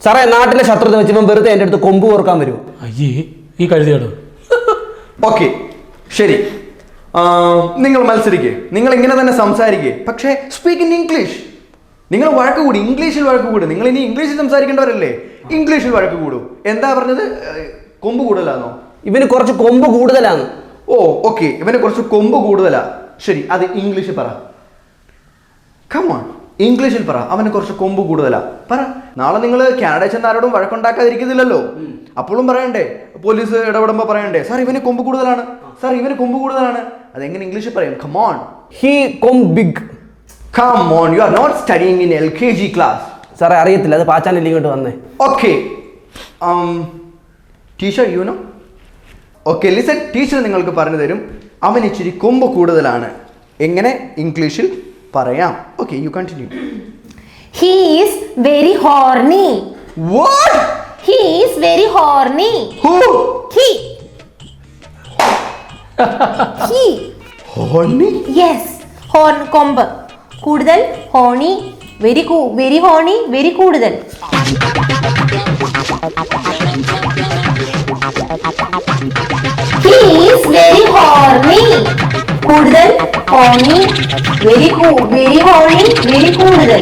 സാറേ നാട്ടിലെ ശത്രുത വെച്ചപ്പോൾ വെറുതെ എൻ്റെ അടുത്ത് കൊമ്പ് കോർക്കാൻ വരുമോ? അയ്യേ ഈ കഴുതിയാടോ. ഓക്കെ ശരി, നിങ്ങൾ മത്സരിക്കുക, നിങ്ങൾ ഇങ്ങനെ തന്നെ സംസാരിക്കുക, പക്ഷേ സ്പീക്ക് ഇൻ ഇംഗ്ലീഷ്. നിങ്ങൾ വഴക്ക് കൂടി, ഇംഗ്ലീഷിൽ വഴക്ക് കൂടി. നിങ്ങൾ ഇനി ഇംഗ്ലീഷിൽ സംസാരിക്കേണ്ടവരല്ലേ, ഇംഗ്ലീഷിൽ വഴക്ക് കൂടൂ. എന്താ പറഞ്ഞത്? കൊമ്പ് കൂടുതലാണോ? ഇവന് കുറച്ച് കൊമ്പ് കൂടുതലാണ്. ഓ ഓക്കെ, ഇവന് കുറച്ച് കൊമ്പ് കൂടുതലാ. ശരി, അത് ഇംഗ്ലീഷിൽ പറ. കമോൺ, ഇംഗ്ലീഷിൽ പറ. അവന് കുറച്ച് കൊമ്പ് കൂടുതലാ പറ. നാളെ നിങ്ങൾ കാനഡ ചെന്ന് ആരോടും വഴക്കുണ്ടാക്കാതിരിക്കുന്നില്ലല്ലോ. അപ്പോഴും പറയണ്ടേ, പോലീസ് ഇടപെടുമ്പോൾ പറയണ്ടേ, സാർ ഇവന് കൊമ്പ് കൂടുതലാണ്, സാർ ഇവന് കൊമ്പ് കൂടുതലാണ്. അതെങ്ങനെ ഇംഗ്ലീഷിൽ പറയും? കമോൺ. ഹി കൊമ്പ് big. Come on, you are not studying in LKG class. സാറേ അറിയത്തില്ല, അത് പാച്ചാനല്ലേ ഇങ്ങോട്ട് വന്നേ. Okay. Teacher, you know? Okay, listen, teacher നിങ്ങൾക്ക് പറഞ്ഞു തരും. അവൻ ഇച്ചിരി കൊമ്പ് കൂടുതലാണ്. എങ്ങനെ ഇംഗ്ലീഷിൽ പറയാം? Okay, you continue. He is very horny. What? He is very horny. Who? He. He. Horny? Yes. Horn കൊമ്പ് കൂടുതൽ. ഹോണി വെരി ഹോണി, വെരി കൂടുതൽ. He is very horny. കൂടുതൽ. ഹോണി വെരി ഹോണി, വെരി കൂടുതൽ.